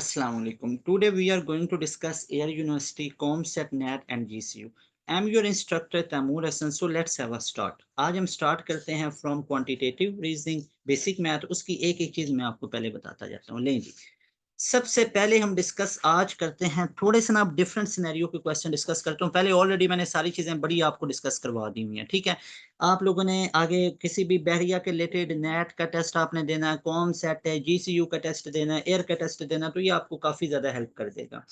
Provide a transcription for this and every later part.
Assalamu alaikum. Today we are going to discuss Air University, ComSat, NET and GCU. I'm your instructor Taimur Hassan. So let's have a start. आज हम start करते हैं from quantitative reasoning basic math. उसकी एक एक चीज मैं आपको पहले बताता जाता हूँ। लें जी, सबसे पहले हम डिस्कस आज करते हैं थोड़े से ना, आप डिफरेंट सिनेरियो के क्वेश्चन डिस्कस करता हूँ। पहले ऑलरेडी मैंने सारी चीजें बड़ी आपको डिस्कस करवा दी हुई हैं, ठीक है। आप लोगों ने आगे किसी भी बहरिया के रिलेटेड नेट का टेस्ट आपने देना है, कॉम सेट है, जीसीयू का टेस्ट देना है, एयर का टेस्ट देना है, तो ये आपको काफी ज्यादा हेल्प कर देगा।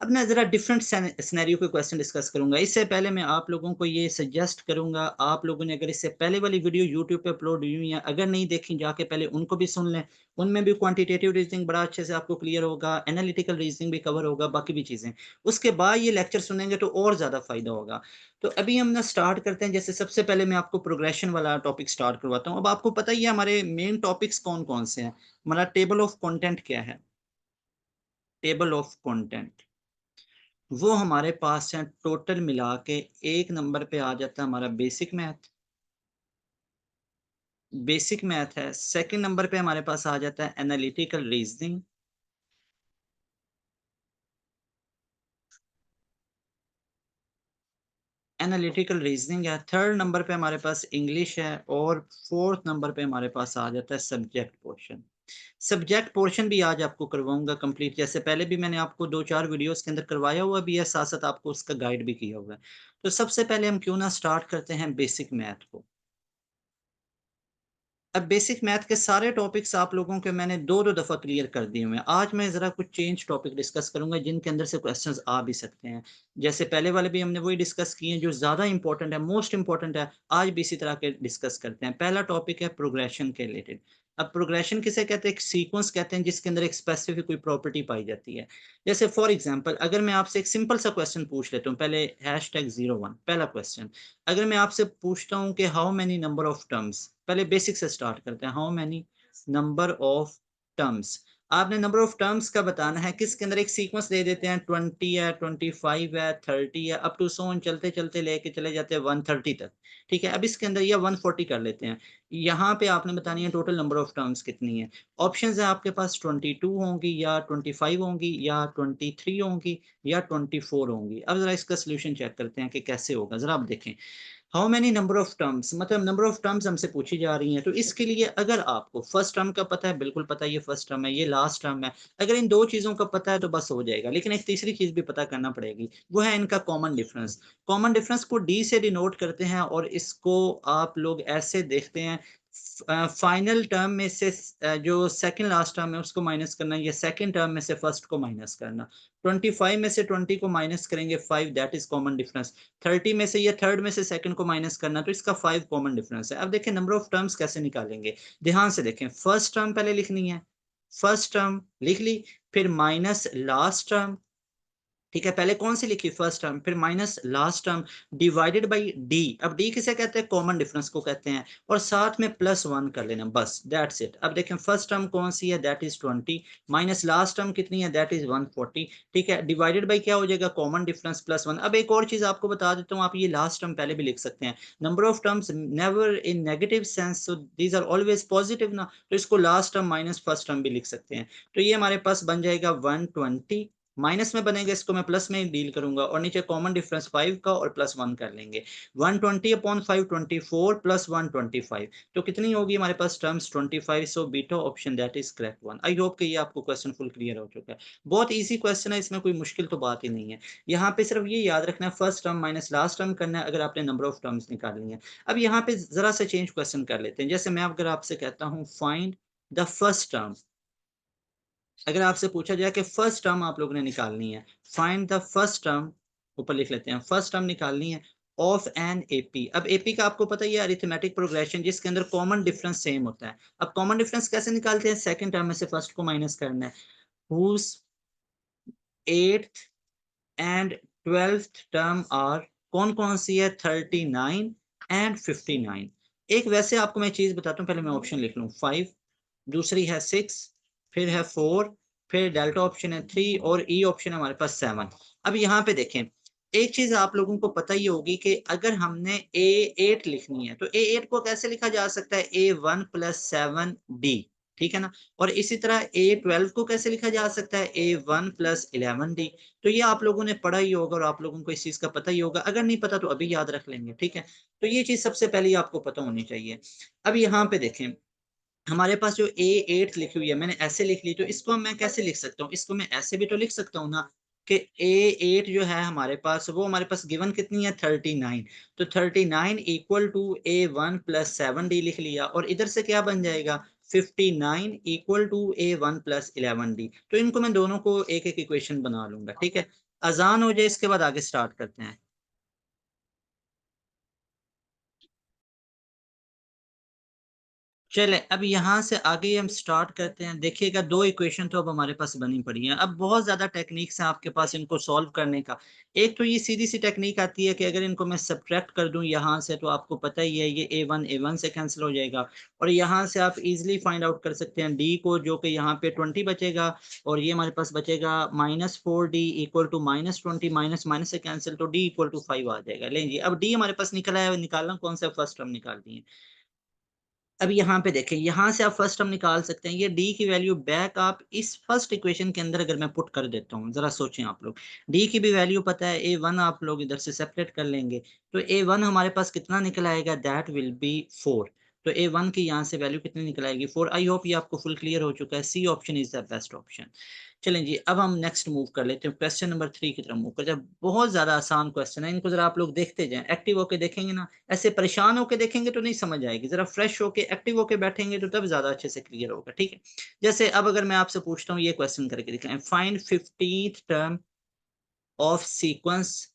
अब मैं ज़रा डिफरेंट सिनेरियो के क्वेश्चन डिस्कस करूंगा। इससे पहले मैं आप लोगों को ये सजेस्ट करूंगा, आप लोगों ने अगर इससे पहले वाली वीडियो यूट्यूब पे अपलोड हुई हुई है, अगर नहीं देखी जाके पहले उनको भी सुन लें। उनमें भी क्वांटिटेटिव रीजनिंग बड़ा अच्छे से आपको क्लियर होगा, एनालिटिकल रीजनिंग भी कवर होगा, बाकी भी चीज़ें। उसके बाद ये लेक्चर सुनेंगे तो और ज़्यादा फायदा होगा। तो अभी हम ना स्टार्ट करते हैं। जैसे सबसे पहले मैं आपको प्रोग्रेशन वाला टॉपिक स्टार्ट करवाता हूँ। अब आपको पता ही है हमारे मेन टॉपिक्स कौन कौन से हैं। हमारा टेबल ऑफ कंटेंट क्या है? टेबल ऑफ कंटेंट वो हमारे पास है, टोटल मिला के एक नंबर पे आ जाता है हमारा बेसिक मैथ। बेसिक मैथ है। सेकंड नंबर पे हमारे पास आ जाता है एनालिटिकल रीजनिंग। एनालिटिकल रीजनिंग है। थर्ड नंबर पे हमारे पास इंग्लिश है। और फोर्थ नंबर पे हमारे पास आ जाता है सब्जेक्ट पोर्शन। सब्जेक्ट पोर्शन भी आज आपको करवाऊंगा कंप्लीट, जैसे पहले भी मैंने आपको दो चार वीडियोस के अंदर करवाया हुआ भी है, साथ साथ आपको उसका गाइड भी किया हुआ है। तो सबसे पहले हम क्यों ना स्टार्ट करते हैं बेसिक मैथ को। अब बेसिक मैथ के सारे टॉपिक्स आप लोगों के मैंने दो दो दफ़ा क्लियर कर दिए हुए हैं। आज मैं ज़रा कुछ चेंज टॉपिक डिस्कस करूंगा जिनके अंदर से क्वेश्चंस आ भी सकते हैं। जैसे पहले वाले भी हमने वही डिस्कस किए हैं जो ज़्यादा इंपॉर्टेंट है, मोस्ट इंपॉर्टेंट है। आज भी इसी तरह के डिस्कस करते हैं। पहला टॉपिक है प्रोग्रेशन के रिलेटेड। अब प्रोग्रेशन किसे कहते हैं? एक सीक्वेंस कहते हैं जिसके अंदर एक स्पेसिफिक कोई प्रॉपर्टी पाई जाती है। जैसे फॉर एग्जाम्पल, अगर मैं आपसे एक सिंपल सा क्वेश्चन पूछ लेता हूँ, पहले #01 पहला क्वेश्चन। अगर मैं आपसे पूछता हूँ कि how many number of terms, पहले बेसिक से स्टार्ट करते हैं। How many number of terms, आपने नंबर ऑफ टर्म्स का बताना है। किसके अंदर एक सीक्वेंस दे देते हैं, 20 है, 25 है, 30 है, अप टू सो ऑन चलते चलते लेके चले जाते हैं 130 तक। ठीक है, अब इसके अंदर या 140 कर लेते हैं। यहाँ पे आपने बतानी है टोटल नंबर ऑफ टर्म्स कितनी है। ऑप्शंस है आपके पास, 22 होंगी या 25 होंगी या 23 होंगी या 24 होंगी। अब जरा इसका सोल्यूशन चेक करते हैं कि कैसे होगा। जरा आप देखें, how many number of terms, मतलब नंबर ऑफ टर्म्स हमसे पूछी जा रही हैं। तो इसके लिए अगर आपको फर्स्ट टर्म का पता है, बिल्कुल पता है ये फर्स्ट टर्म है, ये लास्ट टर्म है। अगर इन दो चीजों का पता है तो बस हो जाएगा। लेकिन एक तीसरी चीज भी पता करना पड़ेगी, वो है इनका कॉमन डिफरेंस। कॉमन डिफरेंस को डी से डिनोट करते हैं और इसको आप लोग ऐसे देखते हैं, फाइनल टर्म में से जो सेकंड लास्ट टर्म है उसको माइनस करना, या सेकंड टर्म में से फर्स्ट को माइनस करना। 25 में से 20 को माइनस करेंगे 5, दैट इज कॉमन डिफरेंस। 30 में से या थर्ड में से सेकंड को माइनस करना, तो इसका 5 कॉमन डिफरेंस है। अब देखें नंबर ऑफ टर्म्स कैसे निकालेंगे। ध्यान से देखें, फर्स्ट टर्म पहले लिखनी है, फर्स्ट टर्म लिख ली, फिर माइनस लास्ट टर्म। ठीक है, पहले कौन सी लिखी? फर्स्ट टर्म, फिर minus last term, divided by D. अब डी किसे कहते हैं? कॉमन डिफरेंस को कहते हैं। और साथ में +1 कर लेना, बस दैट्स इट। अब देखें फर्स्ट टर्म कौन सी है, that is 20, minus last term कितनी है, दैट इज 140। ठीक है, डिवाइडेड बाई क्या हो जाएगा? Common difference +1। अब एक और चीज आपको बता देता हूँ, आप ये लास्ट टर्म पहले भी लिख सकते हैं। Number of terms never in negative sense, so these are always positive ना, तो इसको last term minus first term भी लिख सकते हैं। तो ये हमारे पास बन जाएगा 120, माइनस में बनेगा, इसको मैं प्लस में ही डील करूंगा, और नीचे कॉमन डिफरेंस 5 का और +1 कर लेंगे। 120/5 24 +1 25, तो कितनी होगी हमारे पास terms? 25। So beta option that is correct one. I hope कि ये आपको क्वेश्चन फुल क्लियर हो चुका है। बहुत ईजी क्वेश्चन है, इसमें कोई मुश्किल तो बात ही नहीं है। यहाँ पे सिर्फ ये याद रखना है, first term minus last term करना है अगर आपने नंबर ऑफ टर्म्स निकालनी है। अब यहाँ पे जरा सा चेंज क्वेश्चन कर लेते हैं। जैसे मैं अगर आपसे कहता हूँ फाइंड द फर्स्ट टर्म, अगर आपसे पूछा जाए कि फर्स्ट टर्म आप लोगों ने निकालनी है, फाइंड द फर्स्ट टर्म, ऊपर लिख लेते हैं, फर्स्ट टर्म निकालनी है ऑफ एन एपी। अब एपी का आपको पता ही है, अरिथमेटिक प्रोग्रेशन जिसके अंदर कॉमन डिफरेंस सेम होता है। अब कॉमन डिफरेंस कैसे निकालते हैं? सेकंड टर्म में से फर्स्ट को माइनस करना है। Whose eighth and twelfth term are, कौन कौन सी है? 39 एंड 59। एक वैसे आपको मैं चीज बताता हूँ, पहले मैं ऑप्शन लिख लूँ। 5, दूसरी है 6, फिर है 4, फिर डेल्टा ऑप्शन है 3 और ई ऑप्शन है हमारे पास 7। अब यहाँ पे देखें, एक चीज आप लोगों को पता ही होगी कि अगर हमने A8 लिखनी है तो A8 को कैसे लिखा जा सकता है? A1 + 7D। ठीक है ना। और इसी तरह A12 को कैसे लिखा जा सकता है, A1 + 11D। तो ये आप लोगों ने पढ़ा ही होगा और आप लोगों को इस चीज का पता ही होगा, अगर नहीं पता तो अभी याद रख लेंगे, ठीक है। तो ये चीज सबसे पहले आपको पता होनी चाहिए। अब यहाँ पे देखें, हमारे पास जो A8 लिखी हुई है, मैंने ऐसे लिख ली, तो इसको मैं कैसे लिख सकता हूँ, इसको मैं ऐसे भी तो लिख सकता हूँ ना, कि A8 जो है हमारे पास, वो हमारे पास गिवन कितनी है, 39। तो 39 = A1 + 7D लिख लिया, और इधर से क्या बन जाएगा, 59 = A1 + 11D। तो इनको मैं दोनों को एक एक इक्वेशन बना लूंगा, ठीक है। अजान हो जाए इसके बाद आगे स्टार्ट करते हैं। चले अब यहाँ से आगे हम स्टार्ट करते हैं। देखिएगा, दो इक्वेशन तो अब हमारे पास बनी पड़ी हैं। अब बहुत ज्यादा टेक्निक्स हैं आपके पास इनको सॉल्व करने का। एक तो ये सीधी सी टेक्निक आती है कि अगर इनको मैं सब्ट्रैक्ट कर दूं यहाँ से, तो आपको पता ही है ये A1 से कैंसिल हो जाएगा, और यहाँ से आप इजिली फाइंड आउट कर सकते हैं डी को, जो कि यहाँ पे 20 बचेगा, और ये हमारे पास बचेगा -4D = -20, माइनस माइनस से कैंसिल, तो D = 5 आ जाएगा। लेंगे अब डी हमारे पास निकला है, निकालना कौन सा, फर्स्ट टर्म निकाल दिए। अब यहाँ पे देखें, यहाँ से आप फर्स्ट टर्म निकाल सकते हैं, ये डी की वैल्यू बैक आप इस फर्स्ट इक्वेशन के अंदर अगर मैं पुट कर देता हूँ, जरा सोचें आप लोग, डी की भी वैल्यू पता है, A1 आप लोग इधर से सेपरेट कर लेंगे, तो A1 हमारे पास कितना निकल आएगा, दैट विल बी 4। तो A1 की यहाँ से वैल्यू कितनी निकल आएगी, 4। आई होप ये आपको फुल क्लियर हो चुका है, C option is the best option. चलें जी, अब हम नेक्स्ट मूव कर लेते हैं, क्वेश्चन नंबर 3 की तरफ मूव कर जाए। बहुत ज्यादा आसान क्वेश्चन है, इनको जरा आप लोग देखते जाएं, एक्टिव होके देखेंगे ना, ऐसे परेशान होके देखेंगे तो नहीं समझ आएगी, जरा फ्रेश होके एक्टिव होके बैठेंगे तो तब ज्यादा अच्छे से क्लियर होगा, ठीक है। जैसे अब अगर मैं आपसे पूछता हूँ, ये क्वेश्चन करके दिखाएं, find 15th term of sequence,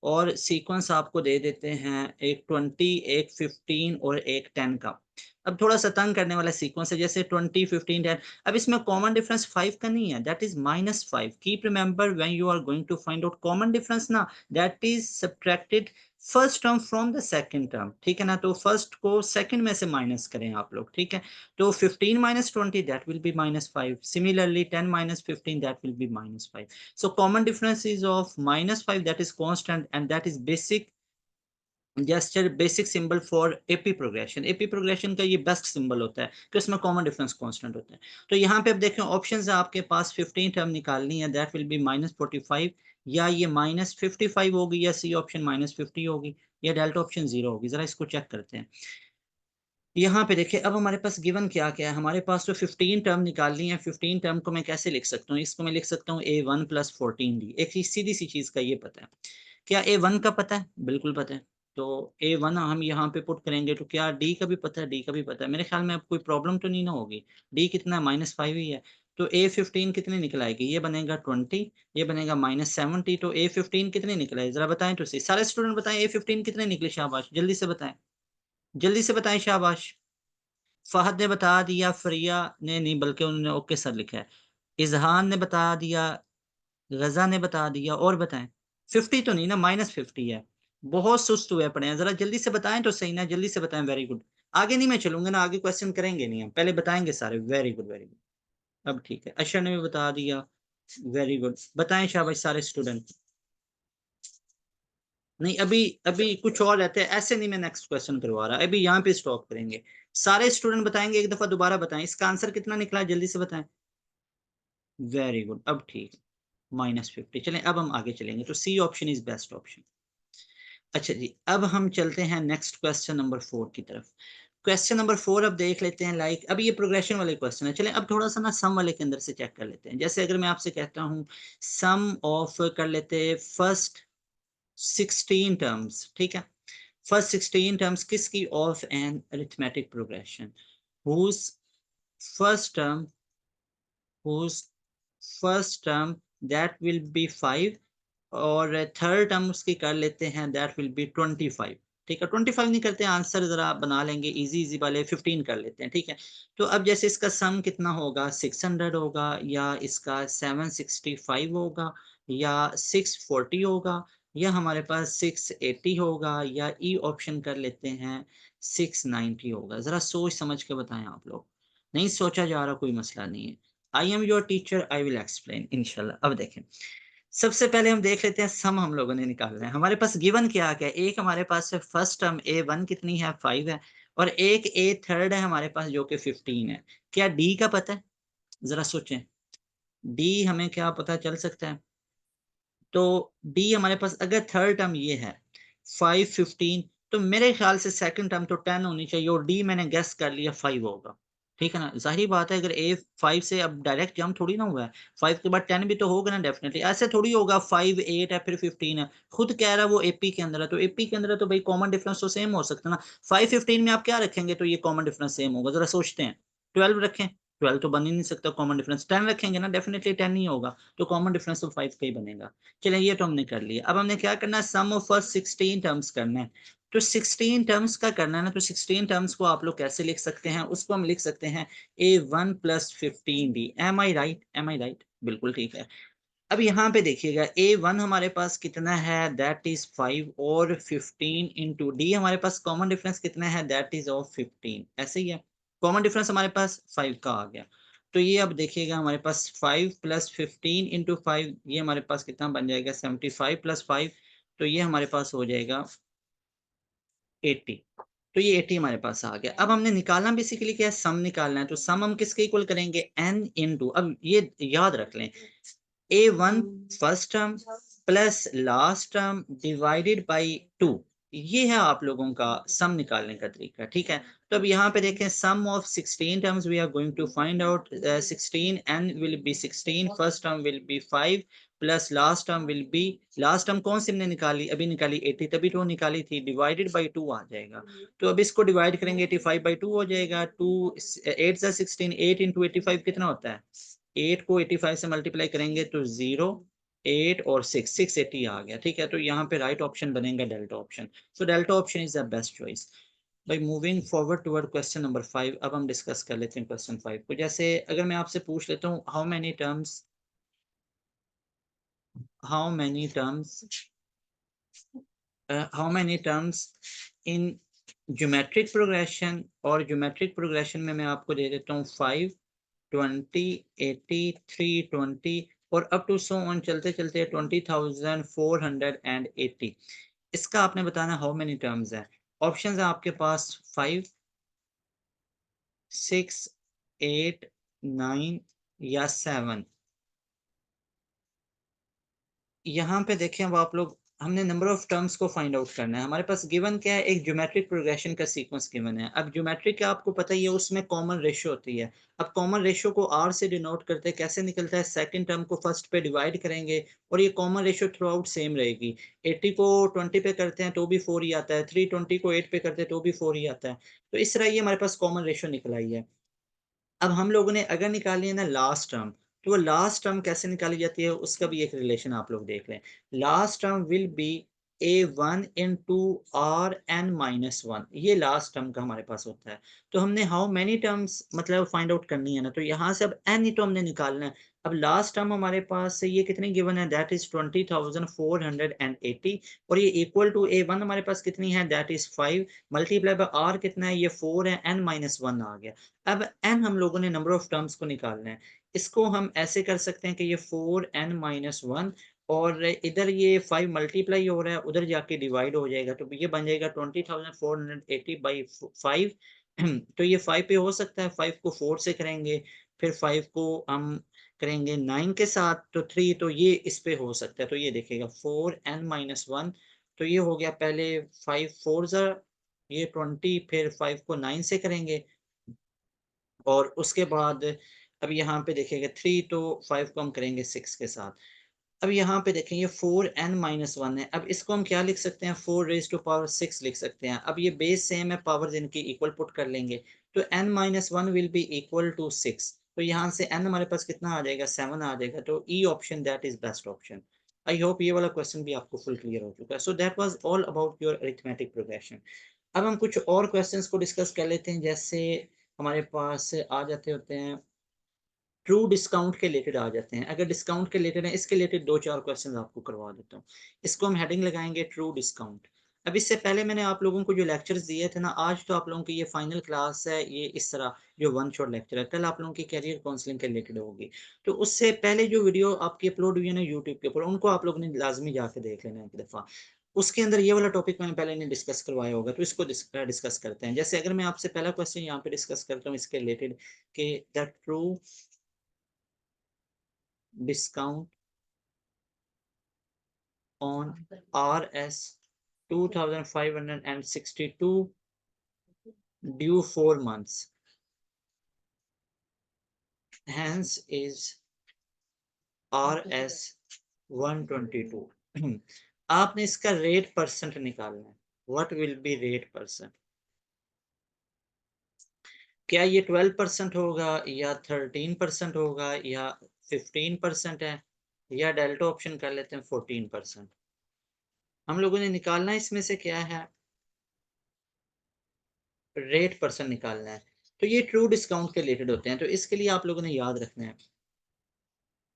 और सीक्वेंस आपको दे देते हैं एक 20, एक 15 और एक 10 का। अब थोड़ा सा तंग करने वाला सीक्वेंस है, जैसे 20, 15, 10। अब इसमें कॉमन डिफरेंस 5 का नहीं है, that is -5। Keep remember when you are going to find out common difference ना, that is subtracted first term from the second term, ठीक है ना। तो फर्स्ट को सेकंड में से माइनस करें आप लोग, ठीक है। तो 15 - 20 that will be -5, similarly 10 - 15 that will be -5। So common difference is of -5, that is constant, and that is basic gesture, basic symbol for AP progression। AP progression का ये बेस्ट सिंबल होता है कि उसमें कॉमन डिफरेंस कांस्टेंट होता है। तो यहाँ पे आप देखें, ऑप्शंस है आपके पास, 15 टर्म निकालनी है, दैट विल बी -45, या ये -55 होगी, या सी ऑप्शन -50 होगी, या डेल्टा ऑप्शन 0 होगी। जरा इसको चेक करते हैं। यहाँ पे देखिए, अब हमारे पास गिवन क्या क्या है, हमारे पास तो 15 टर्म निकालनी है। 15 टर्म को मैं कैसे लिख सकता हूँ, इसको मैं लिख सकता हूँ A1 + 14D। एक सीधी सी चीज का ये पता है, क्या A1 का पता है, बिल्कुल पता है। तो A1 हम यहाँ पे पुट करेंगे, तो क्या डी का भी पता है, डी का भी पता है, मेरे ख्याल में अब कोई प्रॉब्लम तो नहीं ना होगी। डी कितना है, -5 ही है। तो A15 कितनी निकल आएगी, ये बनेगा 20, ये बनेगा -70। तो A15 कितनी निकल आएगी, जरा बताएं तो सही, सारे स्टूडेंट बताएं A15 कितने निकले, शाबाश, जल्दी से बताएं, जल्दी से बताएं, शाबाश। फहद ने बता दिया, फरिया ने नहीं, बल्कि उन्होंने ओके सर लिखा है। इजहान ने बता दिया, गजा ने बता दिया, और बताएं। 50 तो नहीं ना, -50 है। बहुत सुस्त हुए पड़े हैं, जरा जल्दी से बताएं तो सही ना, जल्दी से बताएं। Very good. आगे नहीं मैं चलूंगा ना, आगे क्वेश्चन करेंगे नहीं हम, पहले बताएंगे सारे। Very good, very good. अब ठीक है, अशर ने भी बता दिया, वेरी गुड। बताएं शाबाश सारे स्टूडेंट। नहीं, अभी अभी कुछ और रहते हैं, ऐसे नहीं, मैं नेक्स्ट क्वेश्चन करवा रहा, अभी यहाँ पे स्टॉप करेंगे। सारे स्टूडेंट बताएंगे, एक दफा दोबारा बताएं, इसका आंसर कितना निकला है, जल्दी से बताएं। वेरी गुड, अब ठीक, -50। चलें अब हम आगे चलेंगे, तो C option is best option. अच्छा जी, अब हम चलते हैं नेक्स्ट क्वेश्चन नंबर 4 की तरफ। क्वेश्चन नंबर 4 अब देख लेते हैं, लाइक अब ये प्रोग्रेशन वाले क्वेश्चन है। चलें अब थोड़ा सा ना सम वाले के अंदर से चेक कर लेते हैं। जैसे अगर मैं आपसे कहता हूँ, सम ऑफ कर लेते हैं फर्स्ट 16 टर्म्स, ठीक है। फर्स्ट 16 टर्म्स किसकी, of an arithmetic progression, whose first term whose first term that will be 5, और थर्ड टर्म उसकी कर लेते हैं, दैट विल बी 25। ठीक है, 25 नहीं करते, आंसर जरा बना लेंगे, इजी इजी वाले 15 कर लेते हैं, ठीक है। तो अब जैसे इसका सम कितना होगा, 600 होगा, या इसका 765 होगा, या 640 होगा, या हमारे पास 680 होगा, या ई ऑप्शन कर लेते हैं 690 होगा। जरा सोच समझ के बताएं आप लोग, नहीं सोचा जा रहा कोई मसला नहीं है। I am your teacher, I will explain इंशाल्लाह। अब देखें, सबसे पहले हम देख लेते हैं सम हम लोगों ने निकालना है। हमारे पास गिवन क्या क्या है, एक हमारे पास है फर्स्ट टर्म A1 कितनी है, 5 है, और एक ए थर्ड है हमारे पास जो कि 15 है। क्या डी का पता है? जरा सोचें, डी हमें क्या पता चल सकता है? तो डी हमारे पास अगर थर्ड टर्म ये है 5 15, तो मेरे ख्याल से सेकंड टर्म तो 10 होनी चाहिए और डी मैंने गेस कर लिया 5 होगा। ठीक है ना, जाहिर बात है, अगर ए 5 से अब डायरेक्ट जंप थोड़ी ना हुआ है, 5 के बाद 10 भी तो होगा ना डेफिनेटली, ऐसे थोड़ी होगा 5 8 है फिर 15 है, खुद कह रहा है वो एपी के अंदर है, तो एपी के अंदर है तो भाई कॉमन डिफरेंस तो सेम हो सकता है ना। 5 15 में आप क्या रखेंगे तो ये कॉमन डिफरेंस सेम होगा, जरा सोचते हैं। 12 रखें, 12 तो बन ही नहीं सकता कॉमन डिफरेंस, 10 रखेंगे ना डेफिनेटली 10 ही होगा, तो कॉमन डिफरेंस तो 5 का ही बनेगा। चलें ये तो हमने कर लिया, अब हमने क्या करना है, सम ऑफ फर्स्ट 16 टर्म्स करना है। तो 16 टर्म्स का करना है ना, तो 16 टर्म्स को आप लोग कैसे लिख सकते हैं, उसको हम लिख सकते हैं A1 प्लस 15D। एम आई राइट? एम आई राइट? बिल्कुल ठीक है। अब यहाँ पे देखिएगा A1 हमारे पास कितना है, दैट इज 5, और 15 इंटू डी हमारे पास कॉमन डिफरेंस कितना है, दैट इज ऑफ 15। ऐसे ही है, कॉमन डिफरेंस हमारे पास 5 का आ गया। तो ये अब देखिएगा हमारे पास 5 प्लस 15 इंटू 5, ये हमारे पास कितना बन जाएगा, 75 प्लस 5, तो ये हमारे पास हो जाएगा 80। तो ये 80 हमारे पास आ गया। अब हमने निकालना बेसिकली क्या है, सम निकालना है, तो सम हम किसके इक्वल करेंगे, n इंटू, अब ये याद रख लें, A1 first term plus last term divided by 2, ये है आप लोगों का सम निकालने का तरीका। ठीक है, तो अब यहाँ पे देखें, sum of 16 terms we are going to find out 16, n will be 16, first term will be 5 plus last term will be, last term कौन सी हमने निकाली, अभी निकाली 80, तभी तो निकाली थी, डिवाइडेड बाई 2 आ जाएगा। तो अब इसको डिवाइड करेंगे 85 बाई 2 हो जाएगा, 2 8 से 16, 8 इंटू 85 कितना होता है, 8 को 85 से मल्टीप्लाई करेंगे तो 0 8 और 6 680 आ गया। ठीक है, तो यहाँ पे राइट ऑप्शन बनेगा delta option. So delta option is the best choice. भाई moving forward toward question number 5, अब हम डिस्कस कर लेते हैं क्वेश्चन 5 को। जैसे अगर मैं आपसे पूछ लेता हूँ, how many terms in geometric progression, और ज्योमेट्रिक प्रोग्रेशन में मैं आपको दे देता हूँ 5 20 80 320 और अप टू सो ऑन चलते चलते 20,480। इसका आपने बताना हाउ मेनी टर्म्स है। ऑप्शंस है आपके पास 5 6 8 9 या 7। यहाँ पे देखें, अब आप लोग, हमने नंबर ऑफ टर्म्स को फाइंड आउट करना है। हमारे पास गिवन क्या है, एक ज्योमेट्रिक प्रोग्रेशन का सीक्वेंस गिवन है। अब ज्योमेट्रिक का आपको पता ही है, उसमें कॉमन रेशियो होती है। अब कॉमन रेशियो को आर से डिनोट करते हैं, कैसे निकलता है, सेकंड टर्म को फर्स्ट पे डिवाइड करेंगे और ये common ratio through out same रहेगी। 80 को 20 पे करते हैं तो भी 4 ही आता है, 320 को 8 पे करते हैं तो भी 4 ही आता है। तो इस तरह ये हमारे पास कॉमन रेशियो निकल आई है। अब हम लोगों ने अगर निकाली है ना लास्ट टर्म, तो वो लास्ट टर्म कैसे निकाली जाती है, उसका भी एक रिलेशन आप लोग देख लें। Last term will be A1 into R N minus one, ये लास्ट टर्म का हमारे पास होता है। तो हमने हाउ मैनी टर्म्स मतलब फाइंड आउट करनी है ना, तो यहाँ से अब एन ही तो हमने निकालना है। अब लास्ट टर्म हमारे पास से ये कितनी गिवन है, दैट इज 20,480, और ये इक्वल टू A1 हमारे पास कितनी है, that is 5 multiply by R कितना है, ये 4 है, n माइनस वन आ गया। अब n हम लोगों ने नंबर ऑफ टर्म्स को निकालना है। इसको हम ऐसे कर सकते हैं कि ये 4n माइनस वन, और इधर ये 5 मल्टीप्लाई हो रहा है, उधर जाके डिवाइड हो जाएगा, तो ये बन जाएगा 20,480 बाई 5। तो ये 5 पे हो सकता है, 5 को 4 से करेंगे, फिर 5 को हम करेंगे 9 के साथ, तो 3, तो ये इस पे हो सकता है। तो ये देखिएगा 4n माइनस वन, तो ये हो गया, पहले 5 4 ज़ा ये 20, फिर 5 को 9 से करेंगे, और उसके बाद अब यहाँ पे देखिएगा 3, तो 5 को हम करेंगे 6 के साथ। अब यहाँ पे देखें ये 4n माइनस वन है, अब इसको हम क्या लिख सकते हैं, 4 रेज टू पावर 6 लिख सकते हैं। अब ये बेस सेम है, पावर इनकी इक्वल पुट कर लेंगे, तो n minus one will be equal to 6, तो यहाँ से n हमारे पास कितना आ जाएगा, 7 आ जाएगा। तो E option that is best option. I hope ये वाला क्वेश्चन भी आपको फुल क्लियर हो चुका है। So that was all about your arithmetic progression. अब हम कुछ और क्वेश्चंस को डिस्कस कर लेते हैं। जैसे हमारे पास आ जाते होते हैं, ट्रू डिस्काउंट के रिलेटेड आ जाते हैं। अगर डिस्काउंट के रिलेटेड है, इसके रिलेटेड 2-4 क्वेश्चंस आपको करवा देता हूँ। इसको हम हेडिंग लगाएंगे ट्रू डिस्काउंट। अब इससे पहले मैंने आप लोगों को जो लेक्चर्स दिए थे ना, आज तो आप लोगों की ये फाइनल क्लास है, ये इस तरह जो वन शॉट लेक्चर है, कल आप लोगों की कैरियर काउंसलिंग के रिलेटेड होगी। तो उससे पहले जो वीडियो आपकी अपलोड हुई है ना यूट्यूब के ऊपर, उनको आप लोगों ने लाजमी जाके देख लेना एक दफ़ा। उसके अंदर ये वाला टॉपिक मैंने पहले नहीं डिस्कस करवाया होगा, तो इसको डिस्कस करते हैं। जैसे अगर मैं आपसे पहला क्वेश्चन यहाँ पे डिस्कस करता हूँ इसके रिलेटेड, कि the true discount on RS 2562 due 4 months, hence is RS 122। आपने इसका रेट परसेंट निकालना है। What will be rate percent? क्या ये 12% होगा, या 13% होगा, या 15% है, या डेल्टा ऑप्शन कर लेते हैं 14%। हम लोगों ने निकालना है इसमें से क्या है, रेट परसेंट निकालना है। तो ये ट्रू डिस्काउंट के रिलेटेड होते हैं, तो इसके लिए आप लोगों ने याद रखना है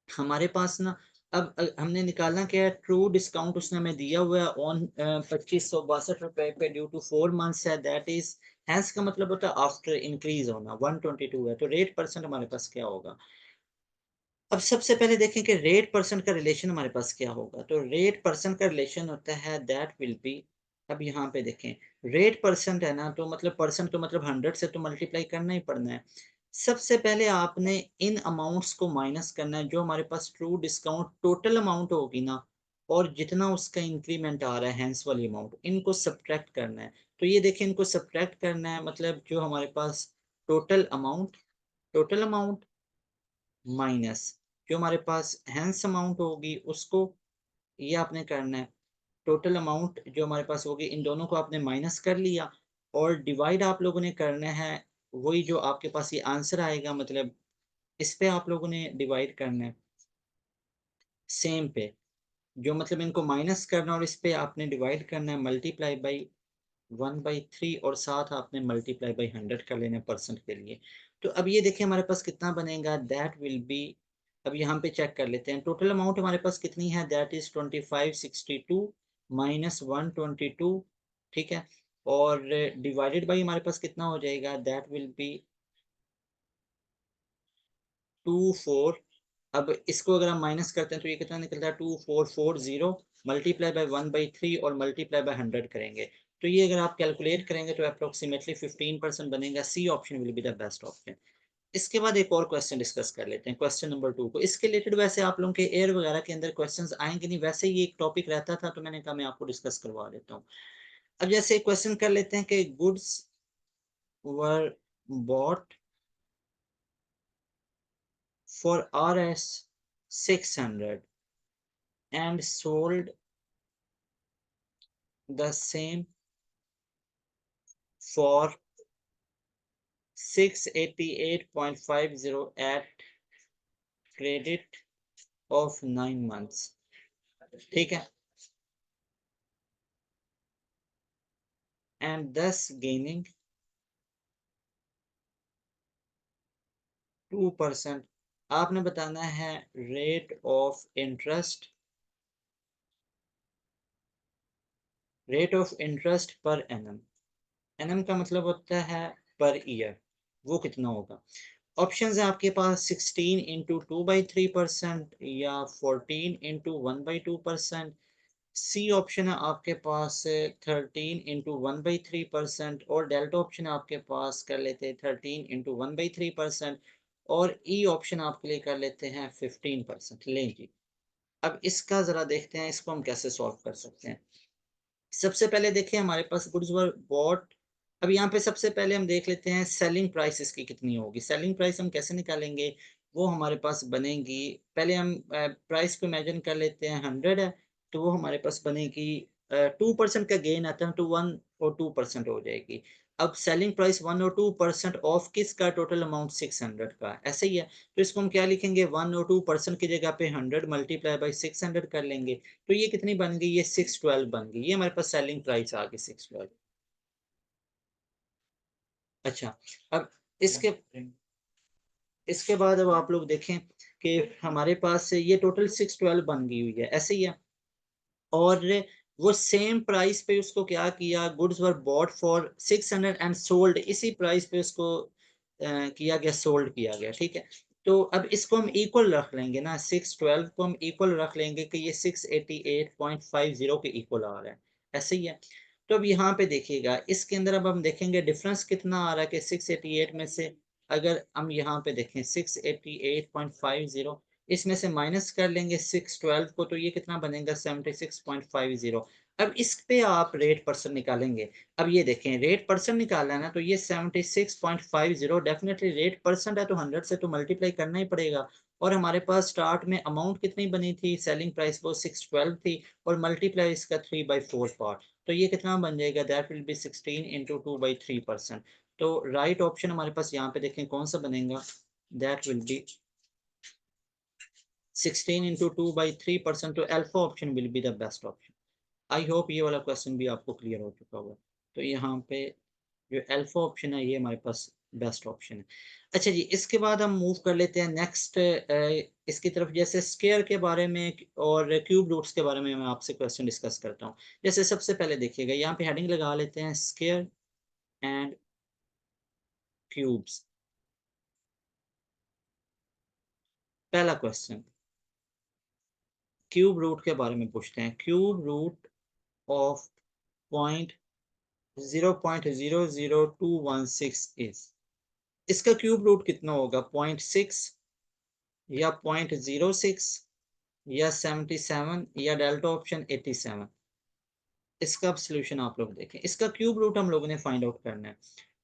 हमारे पास ना, अब हमने निकालना क्या है, ट्रू डिस्काउंट उसने हमें दिया हुआ है ऑन 2562 रुपए पे ड्यू टू 4 months है, दैट इज हैंस का मतलब होता है आफ्टर इंक्रीज होना, 122 है, तो रेट परसेंट हमारे पास क्या होगा। अब सबसे पहले देखें कि रेट परसेंट का रिलेशन हमारे पास क्या होगा। तो रेट परसेंट का रिलेशन होता है दैट विल बी, अब यहाँ पे देखें रेट परसेंट है ना, तो मतलब परसेंट तो मतलब 100 से तो मल्टीप्लाई करना ही पड़ना है। सबसे पहले आपने इन अमाउंट्स को माइनस करना है, जो हमारे पास ट्रू डिस्काउंट टोटल अमाउंट होगी ना, और जितना उसका इंक्रीमेंट आ रहा है हैंस वाली अमाउंट, इनको सब्ट्रैक्ट करना है। तो ये देखें इनको सब्ट्रैक्ट करना है, मतलब जो हमारे पास टोटल अमाउंट माइनस जो हमारे पास हैंस अमाउंट होगी उसको, ये आपने करना है। टोटल अमाउंट जो हमारे पास होगी, इन दोनों को आपने माइनस कर लिया, और डिवाइड आप लोगों ने करना है, वही जो आपके पास ये आंसर आएगा, मतलब इस पे आप लोगों ने डिवाइड करना है सेम पे, जो मतलब इनको माइनस करना और इस पे आपने डिवाइड करना है, मल्टीप्लाई बाई 1/3, और साथ आपने मल्टीप्लाई बाई 100 कर लेना परसेंट के लिए। तो अब ये देखिए हमारे पास कितना बनेगा, दैट विल बी, अब यहाँ पे चेक कर लेते हैं टोटल अमाउंट हमारे पास कितनी है, दैट इज 2562 माइनस 122, ठीक है, और डिवाइडेड बाई हमारे पास कितना हो जाएगा, दैट विल बी 24। अब इसको अगर हम माइनस करते हैं तो ये कितना निकलता है, 2440 मल्टीप्लाई बाई 1/3 और मल्टीप्लाई बाई 100 करेंगे, तो ये अगर आप कैलकुलेट करेंगे तो अप्रोक्सीमेटली 15% बनेगा। C option will be the best option. इसके बाद एक और क्वेश्चन डिस्कस कर लेते हैं, क्वेश्चन नंबर 2 को। इसके रिलेटेड वैसे आप लोगों के एयर वगैरह के अंदर क्वेश्चंस आएंगे नहीं, वैसे ही एक टॉपिक रहता था, तो मैंने कहा मैं आपको डिस्कस करवा देता हूँ। अब जैसे क्वेश्चन कर लेते हैं कि goods were bought for RS 600 and sold the same for 688.50 at credit of 9 months, ठीक है, and thus gaining 2%। आपने बताना है rate of interest per annum. Annum का मतलब होता है पर ईयर, वो कितना होगा। ऑप्शन है आपके पास 16 × 2/3% या 14 × 1/2%। सी ऑप्शन है आपके पास 13 × 1/3%, और डेल्टा ऑप्शन है आपके पास कर लेते हैं 13 × 1/3%, और ई ऑप्शन आपके लिए कर लेते हैं 15%। लें जी, अब इसका ज़रा देखते हैं इसको हम कैसे सॉल्व कर सकते हैं। सबसे पहले देखिए हमारे पास गुड्स वर बॉट, अब यहाँ पे सबसे पहले हम देख लेते हैं सेलिंग प्राइस इसकी कितनी होगी। सेलिंग प्राइस हम कैसे निकालेंगे, वो हमारे पास बनेगी, पहले हम प्राइस को इमेजिन कर लेते हैं 100 है, तो वो हमारे पास बनेगी 2% का गेन आता है तो 1 और 2% हो जाएगी। अब सेलिंग प्राइस 1 और 2% ऑफ किसका, टोटल अमाउंट 600 का, ऐसे ही है। तो इसको हम क्या लिखेंगे, 1 और 2% की जगह पे 100 मल्टीप्लाई बाई 600 कर लेंगे, तो ये कितनी बन गई, ये 612 बन गई, ये हमारे पास सेलिंग प्राइस आ गई 612। अच्छा, अब इसके इसके बाद अब आप लोग देखें कि हमारे पास ये टोटल 612 बन गई हुई है, ऐसे ही है। और वो सेम प्राइस पे उसको क्या किया, goods were bought for 600 and sold, इसी प्राइस पे उसको किया गया, सोल्ड किया गया, ठीक है। तो अब इसको हम इक्वल रख लेंगे ना, 612 को हम इक्वल रख लेंगे कि ये 688.50 के इक्वल आ रहा है। ऐसे ही है। तो अब यहाँ पे देखिएगा, इसके अंदर अब हम देखेंगे डिफरेंस कितना आ रहा है कि 688 में से अगर हम यहाँ पे देखें 688.50, इसमें से माइनस कर लेंगे 612 को, तो ये कितना बनेगा 76.50। अब इस पे आप रेट परसेंट निकालेंगे। अब ये देखें रेट परसेंट निकालना है ना, तो ये 76.50 डेफिनेटली रेट परसेंट है, तो 100 से तो मल्टीप्लाई करना ही पड़ेगा। और हमारे पास स्टार्ट में अमाउंट कितनी बनी थी, सेलिंग प्राइस वो 612 थी, और मल्टीप्लाई इसका 3/4 पार्ट, तो ये कितना बन जाएगा, दैट विल बी 16 इंटू 2/3%। तो राइट ऑप्शन हमारे पास यहाँ पे देखें कौन सा बनेगा, दैट विल बी 16 इंटू 2/3%। तो alpha option will be the best option. I hope ये वाला क्वेश्चन भी आपको क्लियर हो चुका होगा। तो यहाँ पे जो अल्फा ऑप्शन है ये हमारे पास बेस्ट ऑप्शन है। अच्छा जी, इसके बाद हम मूव कर लेते हैं नेक्स्ट इसकी तरफ, जैसे स्केयर के बारे में और क्यूब रूट्स के बारे में मैं आपसे क्वेश्चन डिस्कस करता हूँ। जैसे सबसे पहले देखिएगा, यहाँ पे हेडिंग लगा लेते हैं स्केयर एंड क्यूब्स। पहला क्वेश्चन क्यूब रूट के बारे में पूछते हैं। Cube root of point 0.00216 is, इसका क्यूब रूट कितना होगा, 0.6 या 0.06 या 77 या डेल्टा ऑप्शन 87। इसका सोल्यूशन आप लोग देखें, इसका क्यूब रूट हम लोगों ने फाइंड आउट करना है।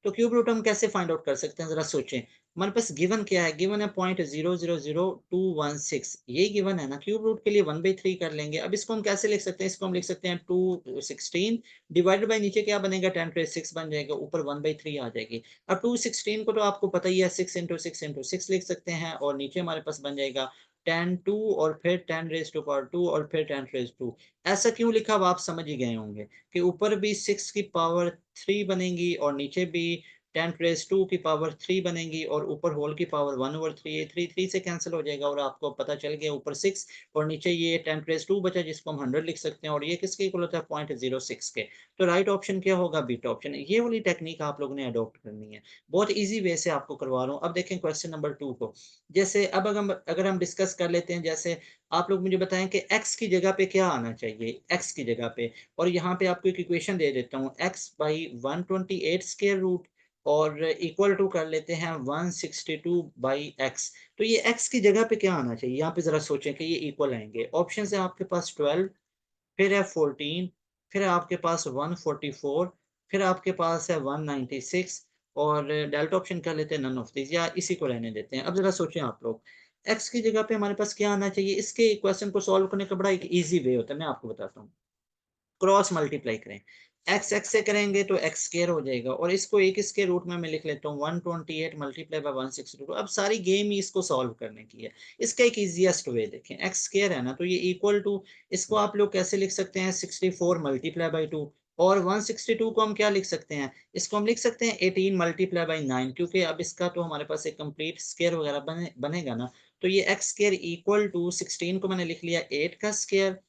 तो क्यूब रूट हम कैसे फाइंड आउट कर सकते हैं, जरा सोचें। हमारे पास गिवन क्या है, गिवन है 0.000216, यही गिवन है ना। क्यूब रूट के लिए 1/3 कर लेंगे। अब इसको हम कैसे लिख सकते हैं, इसको हम लिख सकते हैं 216 डिवाइडेड बाई नीचे क्या बनेगा, 10⁻6 बन जाएगा, ऊपर 1/3 आ जाएगी। अब 216 को तो आपको पता ही है, 6 × 6 × 6 लिख सकते हैं, और नीचे हमारे पास बन जाएगा 10 2 और फिर 10⁻²2 और फिर 10⁻2। ऐसा क्यों लिखा, अब आप समझ ही गए होंगे कि ऊपर भी 6 की पावर 3 बनेगी और नीचे भी 10⁻² की पावर 3 बनेगी, और ऊपर होल की पावर 1/3, 3 से कैंसिल हो जाएगा, और आपको पता चल गया ऊपर 6 और नीचे ये 10⁻² बचा, जिसको हम 100 लिख सकते हैं, और ये किसके इक्वल होता है, 0.06 के। तो राइट ऑप्शन क्या होगा, बीटा ऑप्शन। ये वाली टेक्निक आप लोगों ने अडॉप्ट करनी है, बहुत ईजी वे से आपको करवा रहा हूँ। अब देखें क्वेश्चन नंबर 2 को। जैसे अब अगर हम डिस्कस कर लेते हैं, जैसे आप लोग मुझे बताएं कि x की जगह पे क्या आना चाहिए, x की जगह पे। और यहाँ पे आपको एक इक्वेशन दे देता हूँ, x/128 स्क्वायर रूट और इक्वल टू कर लेते हैं 162/x। तो ये x की जगह पे क्या आना चाहिए, यहाँ पे जरा सोचें कि ये इक्वल आएंगे। ऑप्शन है आपके पास 12, फिर है 14, फिर है आपके पास 144, फिर आपके पास है 196, और डेल्टा ऑप्शन कर लेते हैं नन ऑफ दिस, या इसी को रहने देते हैं। अब जरा सोचें आप लोग, एक्स की जगह पे हमारे पास क्या आना चाहिए। इसके क्वेश्चन को सॉल्व करने का बड़ा एक ईजी वे होता है, मैं आपको बताता हूँ। क्रॉस मल्टीप्लाई करें, एक्स एक्स से करेंगे तो एक्स स्केयर हो जाएगा, और इसको एक इसके रूट में मैं लिख लेता हूँ 128 मल्टीप्लाई बाय 162। अब सारी गेम ही इसको सॉल्व करने की है। इसका एक इजीएस्ट वे देखें, एक्स स्केयर है ना, तो ये इक्वल टू, इसको आप लोग कैसे लिख सकते हैं, 64 मल्टीप्लाई बाई 2। और 162 को हम क्या लिख सकते हैं, इसको हम लिख सकते हैं 18 मल्टीप्लाई बाई 9, क्योंकि अब इसका तो हमारे पास एक कंप्लीट स्केयर वगैरह बनेगा ना। तो ये एक्स स्केयर इक्वल टू 16 को मैंने लिख लिया 8 का स्केयर,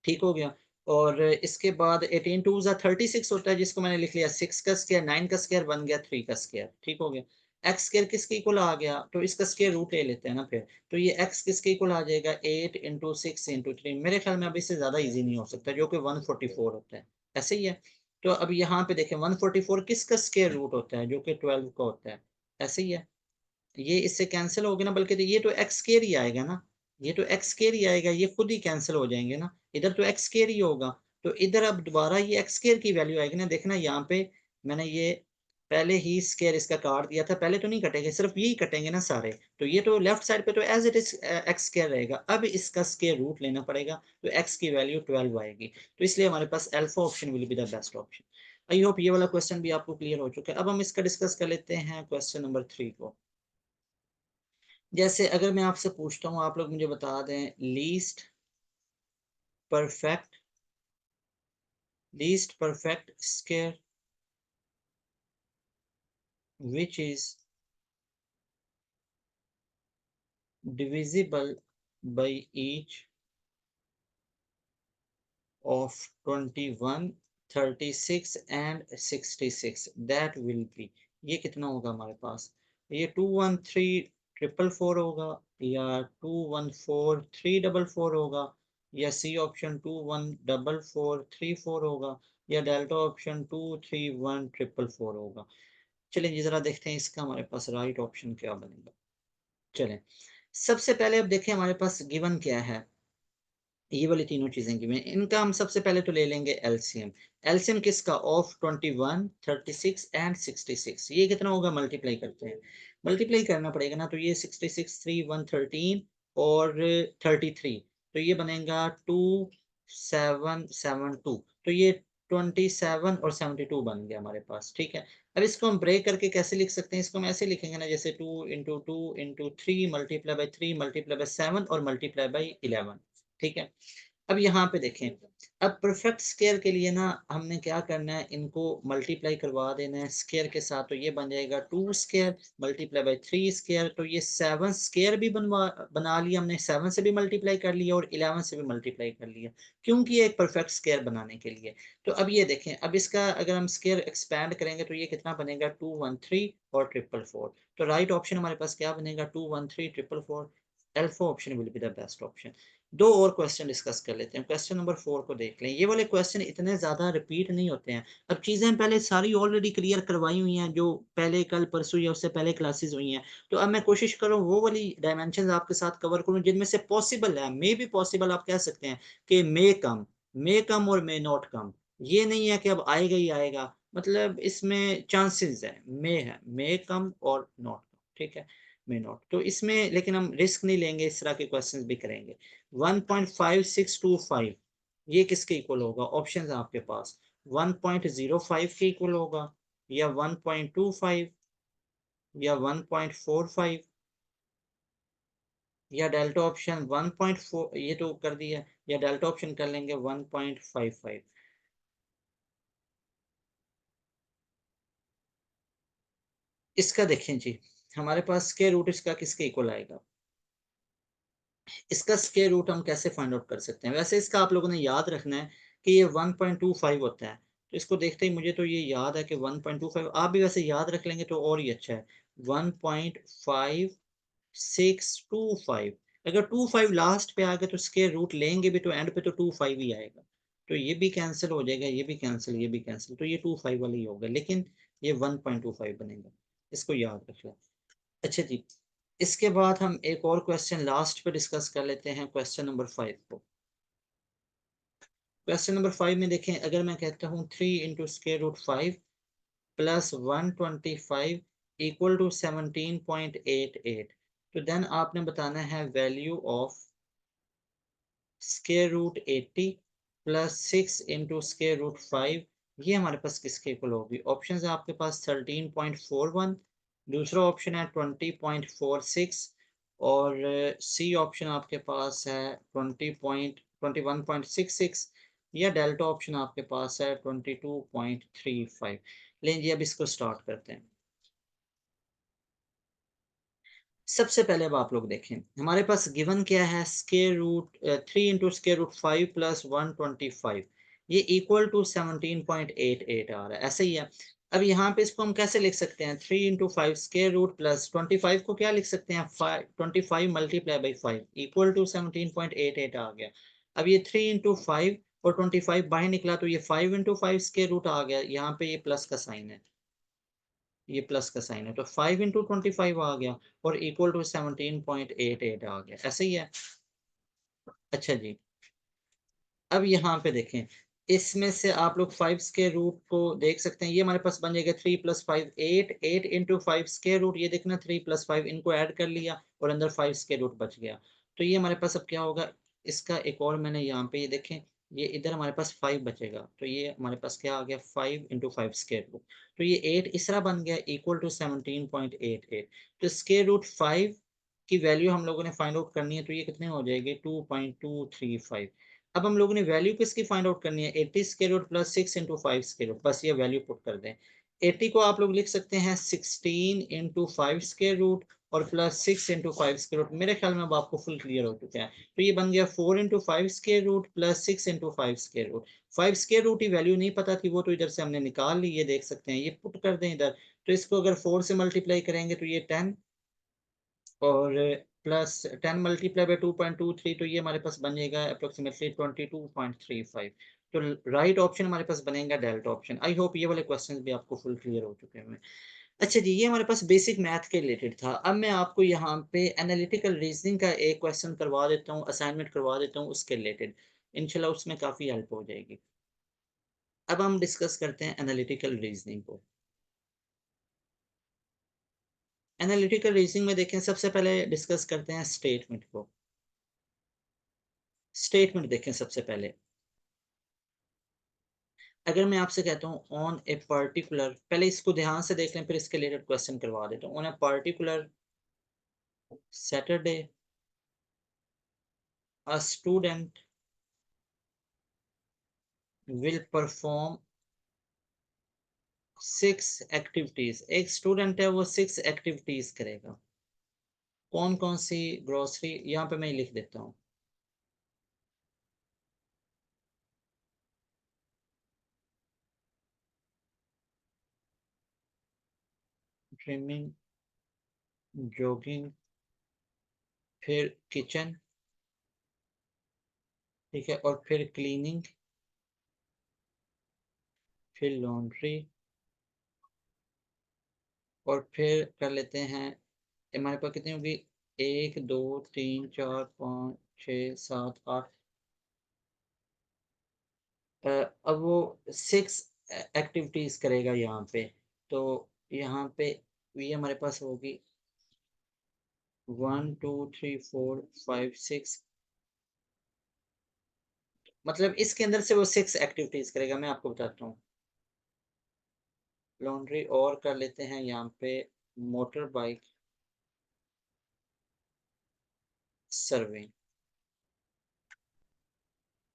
ठीक हो गया। और इसके बाद 18 2 36 होता है, जिसको मैंने लिख लिया 6 का स्केयर, 9 का स्केयर बन गया 3 का स्केयर, ठीक हो गया। एक्स स्केयर किसके इक्वल आ गया, तो इसका स्केयर रूट ले लेते हैं ना फिर। तो ये एक्स किसके इक्वल आ जाएगा, 8 × 6 × 3। मेरे ख्याल में अब इससे ज़्यादा ईजी नहीं हो सकता, जो कि 144 होता है। ऐसे ही है। तो अब यहाँ पे देखें 144 किसका स्केयर रूट होता है, जो कि 12 का होता है। ऐसे ही है, ये इससे कैंसिल हो गया ना, बल्कि तो ये तो एक्स स्केयर ही आएगा ना, ये तो एक्स स्केयर ही आएगा, ये खुद ही कैंसिल हो जाएंगे ना। इधर तो एक्स स्केयर ही होगा, तो इधर अब दोबारा ये एक्स स्केयर की वैल्यू आएगी ना। देखना यहाँ पे मैंने ये पहले ही स्केयर इसका काट दिया था, पहले तो नहीं कटेंगे, सिर्फ यही कटेंगे ना सारे। तो ये तो लेफ्ट साइड पे तो as it is X square रहेगा। अब इसका स्केयर रूट लेना पड़ेगा, तो एक्स की वैल्यू 12 आएगी। तो इसलिए हमारे पास alpha option will be the best option. I hope ये वाला क्वेश्चन भी आपको क्लियर हो चुका है। अब हम इसका डिस्कस कर लेते हैं क्वेश्चन नंबर 3 को। जैसे अगर मैं आपसे पूछता हूँ, आप लोग मुझे बता दें, perfect least perfect square which is divisible by each of 21, 36 and 66, that will be, ये कितना होगा हमारे पास, ये 213 444 होगा, या 214344 होगा, या सी ऑप्शन 2 1 4 4 3 4 होगा, या डेल्टा ऑप्शन 2 3 1 4 4 होगा। चलिए जी जरा देखते हैं इसका हमारे पास राइट ऑप्शन क्या बनेगा। चलें, सबसे पहले अब देखें हमारे पास गिवन क्या है। ये वाली तीनों चीजें गिवन, इनका हम सबसे पहले तो ले लेंगे एलसीएम। एलसीएम किसका, ऑफ 21 36 एंड 66। ये कितना होगा, मल्टीप्लाई करते हैं, मल्टीप्लाई करना पड़ेगा ना। तो ये 66 3 1 13 और 33, तो ये बनेगा 2772। तो ये 27 और 72 बन गया हमारे पास, ठीक है। अब इसको हम ब्रेक करके कैसे लिख सकते हैं, इसको हम ऐसे लिखेंगे ना, जैसे 2 × 2 × 3 मल्टीप्लाई बाई 3 मल्टीप्लाई बाई 7 और मल्टीप्लाई बाई 11, ठीक है। अब यहाँ पे देखें, अब परफेक्ट स्केयर के लिए ना हमने क्या करना है, इनको मल्टीप्लाई करवा देना है स्केयर के साथ। तो ये बन जाएगा 2 स्केयर मल्टीप्लाई बाई 3 स्केयर। तो ये 7 स्केयर भी बना लिया हमने, 7 से भी मल्टीप्लाई कर लिया और 11 से भी मल्टीप्लाई कर लिया, क्योंकि ये एक परफेक्ट स्केयर बनाने के लिए। तो अब ये देखें, अब इसका अगर हम स्केयर एक्सपैंड करेंगे तो ये कितना बनेगा, 2 1 3 और 4 4 4। तो राइट ऑप्शन हमारे पास क्या बनेगा, 2 1 3 4 4। Alpha option will be the best option. दो और क्वेश्चन डिस्कस कर लेते हैं। क्वेश्चन नंबर 4 को देख लें। ये वाले क्वेश्चन इतने ज़्यादा रिपीट नहीं होते हैं। अब चीज़ें पहले सारी ऑलरेडी क्लियर करवाई हुई हैं, जो पहले कल परसों या उससे पहले क्लासेस हुई हैं। तो अब मैं कोशिश कर रहा हूँ वो वाली डायमेंशन आपके साथ कवर करूँ जिनमें से पॉसिबल है, मे भी पॉसिबल आप कह सकते हैं कि मे कम और मे नॉट कम। ये नहीं है कि अब आएगा ही आएगा, मतलब इसमें चांसेस है, मे कम और नॉट कम, ठीक है, मे नॉट। तो इसमें लेकिन हम रिस्क नहीं लेंगे, इस तरह के क्वेश्चंस भी करेंगे। 1.5625 ये किसके इक्वल होगा, ऑप्शन है आपके पास। 1.05 के इक्वल होगा, या 1.25, या 1.45, या डेल्टा ऑप्शन 1.4, ये तो कर दिया, या डेल्टा ऑप्शन कर लेंगे 1.55। इसका देखें जी, हमारे पास स्क्वायर रूट इसका किसके इक्वल आएगा। इसका स्क्वायर रूट हम कैसे फाइंड आउट कर सकते हैं, वैसे इसका आप लोगों ने याद रखना है कि ये 1.25 होता है। तो इसको देखते ही मुझे तो ये याद है कि 1.25, आप भी वैसे याद रख लेंगे तो और ही अच्छा है। 1.5625, अगर 25 लास्ट पे आ गया तो स्क्वायर रूट लेंगे भी तो एंड पे तो 25 ही आएगा। तो ये भी कैंसिल हो जाएगा, ये भी कैंसिल, ये भी कैंसिल, तो ये 25 वाला ही होगा, लेकिन ये 1.25 बनेगा। इसको याद रख लें। अच्छा जी, इसके बाद हम एक और क्वेश्चन लास्ट पे डिस्कस कर लेते हैं, क्वेश्चन नंबर 5 को। क्वेश्चन नंबर 5 में देखें, अगर मैं कहता हूँ 3 × √5 प्लस 125 इक्वल टू 17.88, तो देन आपने बताना है value of square root 80 plus 6 × √5। ये हमारे पास किसके इक्वल होगी, ऑप्शन है आपके पास 13.41, दूसरा ऑप्शन है 20.46, और सी ऑप्शन आपके पास है 21.66, या डेल्टा ऑप्शन आपके पास है 22.35। लेकिन जी अब इसको स्टार्ट करते हैं। सबसे पहले अब आप लोग देखें, हमारे पास गिवन क्या है, स्क्वायर रूट 3 × √5 प्लस 125, ये इक्वल टू 17.88 आ रहा है, ऐसे ही है। अब यहाँ पे इसको हम कैसे लिख सकते हैं, 3 × 5 स्क्वायर रूट प्लस 25 को क्या लिख सकते हैं, 25 मल्टीप्लाई बाई 5 इक्वल टू 17.88 आ गया। अब ये 3 × 5 और 25 बाहर निकला तो ये 5 × 5 स्क्वायर रूट आ गया, यहाँ पे ये प्लस का साइन है, ये प्लस का साइन है, तो 5 × 25 आ गया और इक्वल टू 17.88 आ गया, ऐसे ही है। अच्छा जी, अब यहाँ पे देखें, इसमें से आप लोग 5 के रूट को देख सकते हैं। ये हमारे पास बन जाएगा 3 + 5 8, 8 × 5 के रूट, ये देखना 3 + 5 इनको ऐड कर लिया और अंदर 5 के रूट बच गया। तो ये हमारे पास अब क्या होगा, इसका एक और मैंने यहाँ पे ये देखें, ये इधर हमारे पास 5 बचेगा, तो ये हमारे पास क्या आ गया, 5 × 5 स्क्वायर रूट। तो ये 8 इस तरह बन गया इक्वल टू 17.88। तो स्क्वायर रूट 5 की वैल्यू हम लोगों ने फाइंड आउट करनी है, तो ये कितने हो जाएगी, 2.235। अब हम लोगों ने वैल्यू किसकी फाइंड आउट करनी है, 80 square root plus 6 × 5 square root, बस ये वैल्यू पुट कर दें। 80 को आप लोग लिख सकते हैं 16 × 5 स्क्वायर रूट और प्लस 6 × 5 स्क्वायर रूट। मेरे ख्याल में अब आपको फुल क्लियर हो चुका है। तो ये बन गया 4 × 5 square root plus 6 × 5 square root. 5 square root की वैल्यू नहीं पता थी, वो तो इधर से हमने निकाल ली, ये देख सकते हैं, ये पुट कर दें इधर। तो इसको अगर 4 से मल्टीप्लाई करेंगे तो ये 10, और प्लस 10 मल्टीप्लाई बाई 2.23, तो ये हमारे पास बनेगा अप्रोक्सीमेटली 22.35। तो राइट ऑप्शन हमारे पास बनेगा डेल्टा ऑप्शन। आई होप ये वाले क्वेश्चंस भी आपको फुल क्लियर हो चुके हैं। अच्छा जी, ये हमारे पास बेसिक मैथ के रिलेटेड था। अब मैं आपको यहाँ पे एनालिटिकल रीजनिंग का एक क्वेश्चन करवा देता हूँ, असाइनमेंट करवा देता हूँ उसके रिलेटेड। इंशाल्लाह उसमें काफ़ी हेल्प हो जाएगी। अब हम डिस्कस करते हैं एनालिटिकल रीजनिंग को। एनालिटिकल रीजनिंग में देखें, सबसे पहले डिस्कस करते हैं स्टेटमेंट को। स्टेटमेंट देखें सबसे पहले। अगर मैं आपसे कहता हूँ ऑन ए पर्टिकुलर, पहले इसको ध्यान से देख लें फिर इसके रिलेटेड क्वेश्चन करवा देता हूँ। On a particular Saturday a student will perform 6 activities. एक स्टूडेंट है वो 6 एक्टिविटीज करेगा। कौन कौन सी? ग्रोसरी, यहाँ पे मैं लिख देता हूँ। ट्रिमिंग, जॉगिंग, फिर किचन, ठीक है, और फिर क्लीनिंग, फिर लॉन्ड्री, और फिर कर लेते हैं, हमारे पास कितनी होगी? 1 2 3 4 5 6 7 8। अब वो 6 एक्टिविटीज करेगा यहाँ पे। तो यहाँ पे ये हमारे पास होगी 1 2 3 4 5 6। मतलब इसके अंदर से वो 6 एक्टिविटीज करेगा। मैं आपको बताता हूँ। लॉन्ड्री, और कर लेते हैं यहाँ पे मोटर बाइक सर्विंग।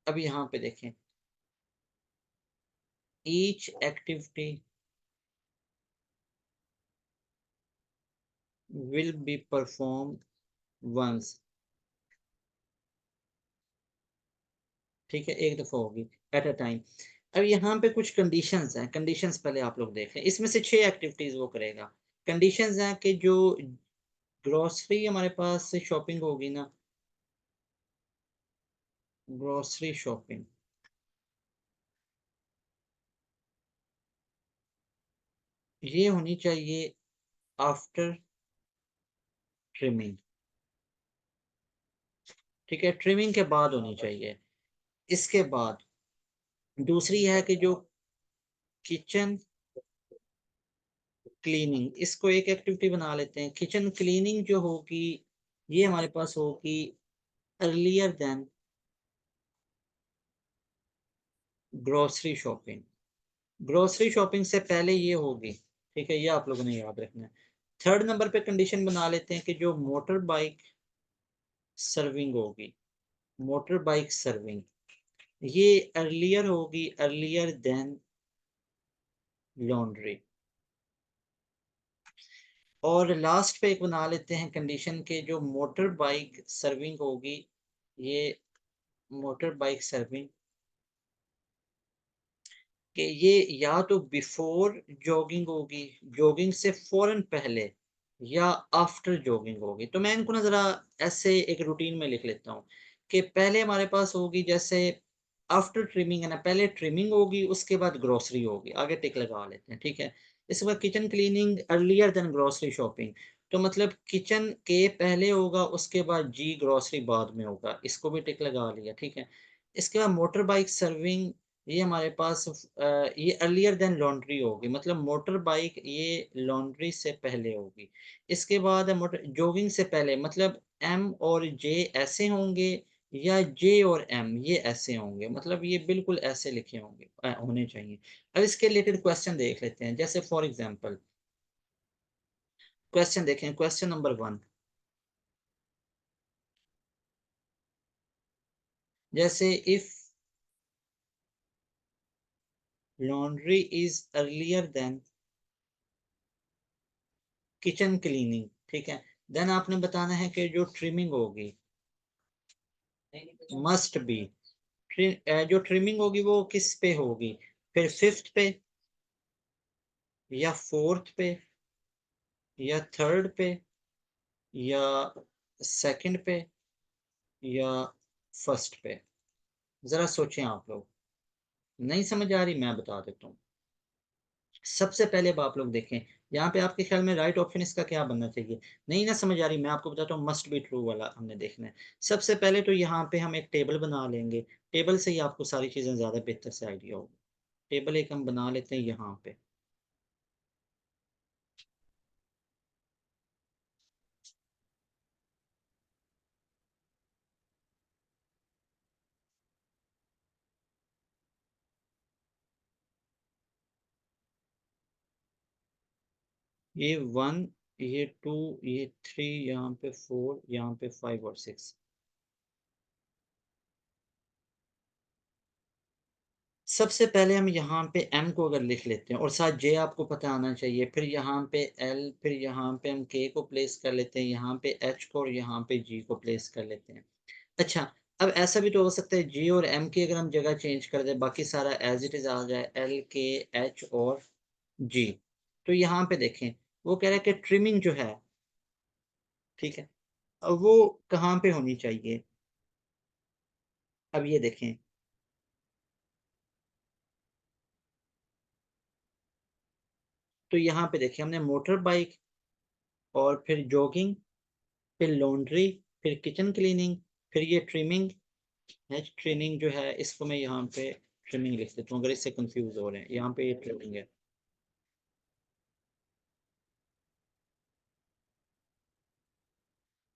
अब यहाँ पे देखें, each activity will be perform once. ठीक है, एक दफा होगी, एट अ टाइम। अब यहाँ पे कुछ कंडीशंस हैं। कंडीशंस पहले आप लोग देख लें। इसमें से 6 एक्टिविटीज वो करेगा। कंडीशंस हैं कि जो ग्रोसरी हमारे पास से शॉपिंग होगी ना, ग्रोसरी शॉपिंग, ये होनी चाहिए आफ्टर ट्रिमिंग। ठीक है, ट्रिमिंग के बाद होनी चाहिए। इसके बाद दूसरी है कि जो किचन क्लीनिंग, इसको एक एक्टिविटी बना लेते हैं। किचन क्लीनिंग जो होगी ये हमारे पास होगी earlier than grocery shopping. Grocery shopping से पहले ये होगी। ठीक है, ये आप लोगों ने याद रखना है। थर्ड नंबर पे कंडीशन बना लेते हैं कि जो मोटर बाइक सर्विंग होगी, मोटर बाइक सर्विंग, ये अर्लियर होगी, अर्लियर देन लॉन्ड्री। और लास्ट पे एक बना लेते हैं कंडीशन के जो मोटर बाइक सर्विंग होगी, ये मोटर बाइक सर्विंग कि ये या तो बिफोर जॉगिंग होगी, जॉगिंग से फौरन पहले, या आफ्टर जॉगिंग होगी। तो मैं इनको ना ज़रा ऐसे एक रूटीन में लिख लेता हूँ कि पहले हमारे पास होगी जैसे आफ्टर ट्रिमिंग है ना, पहले ट्रिमिंग होगी उसके बाद ग्रोसरी होगी। आगे टिक लगा लेते हैं, ठीक है। इसके बाद kitchen cleaning earlier than grocery shopping, तो मतलब किचन के पहले होगा उसके बाद जी ग्रोसरी बाद में होगा। इसको भी टिक लगा लिया, ठीक है। इसके बाद मोटर बाइक सर्विंग, ये हमारे पास ये अर्लियर देन लॉन्ड्री होगी, मतलब मोटर बाइक ये लॉन्ड्री से पहले होगी। इसके बाद मोटर जॉगिंग से पहले, मतलब एम और जे ऐसे होंगे, या जे और एम ये ऐसे होंगे, मतलब ये बिल्कुल ऐसे लिखे होंगे, होने चाहिए। अब इसके रिलेटेड क्वेश्चन देख लेते हैं। जैसे फॉर एग्जांपल क्वेश्चन देखें, क्वेश्चन नंबर 1। जैसे if laundry is earlier than kitchen cleaning, ठीक है, देन आपने बताना है कि जो ट्रिमिंग होगी मस्ट बी, जो ट्रिमिंग होगी वो किस पे होगी? फिर फिफ्थ पे, या फोर्थ पे, या थर्ड पे, या सेकंड पे या फर्स्ट पे? ज़रा सोचें आप लोग। नहीं समझ आ रही, मैं बता देता हूँ। सबसे पहले अब आप लोग देखें, यहाँ पे आपके ख्याल में राइट ऑप्शन इसका क्या बनना चाहिए? नहीं ना समझ आ रही, मैं आपको बताता हूँ, मस्ट बी ट्रू वाला हमने देखना है। सबसे पहले तो यहाँ पे हम एक टेबल बना लेंगे, टेबल से ही आपको सारी चीज़ें ज़्यादा बेहतर से आइडिया होगा। टेबल एक हम बना लेते हैं यहाँ पे। ये 1, ये 2, ये 3, यहाँ पे 4, यहाँ पे 5 और 6। सबसे पहले हम यहाँ पे m को अगर लिख लेते हैं और साथ j आपको पता आना चाहिए, फिर यहाँ पे l, फिर यहाँ पे हम k को प्लेस कर लेते हैं, यहाँ पे h को और यहाँ पे g को प्लेस कर लेते हैं। अच्छा, अब ऐसा भी तो हो सकता है g और m की अगर हम जगह चेंज कर दें, बाकी सारा एज इट इज़ आ जाए, l, k, h और g। तो यहाँ पे देखें, वो कह रहा है कि ट्रिमिंग जो है, ठीक है, अब वो कहाँ पे होनी चाहिए? अब ये देखें, तो यहाँ पे देखिए हमने मोटर बाइक और फिर जॉगिंग, फिर लॉन्ड्री, फिर किचन क्लीनिंग, फिर ये ट्रिमिंग है। ट्रिमिंग जो है इसको मैं यहाँ पे ट्रिमिंग लिख देता हूँ, अगर इससे कंफ्यूज हो रहे हैं, यहाँ पे ये ट्रिमिंग है।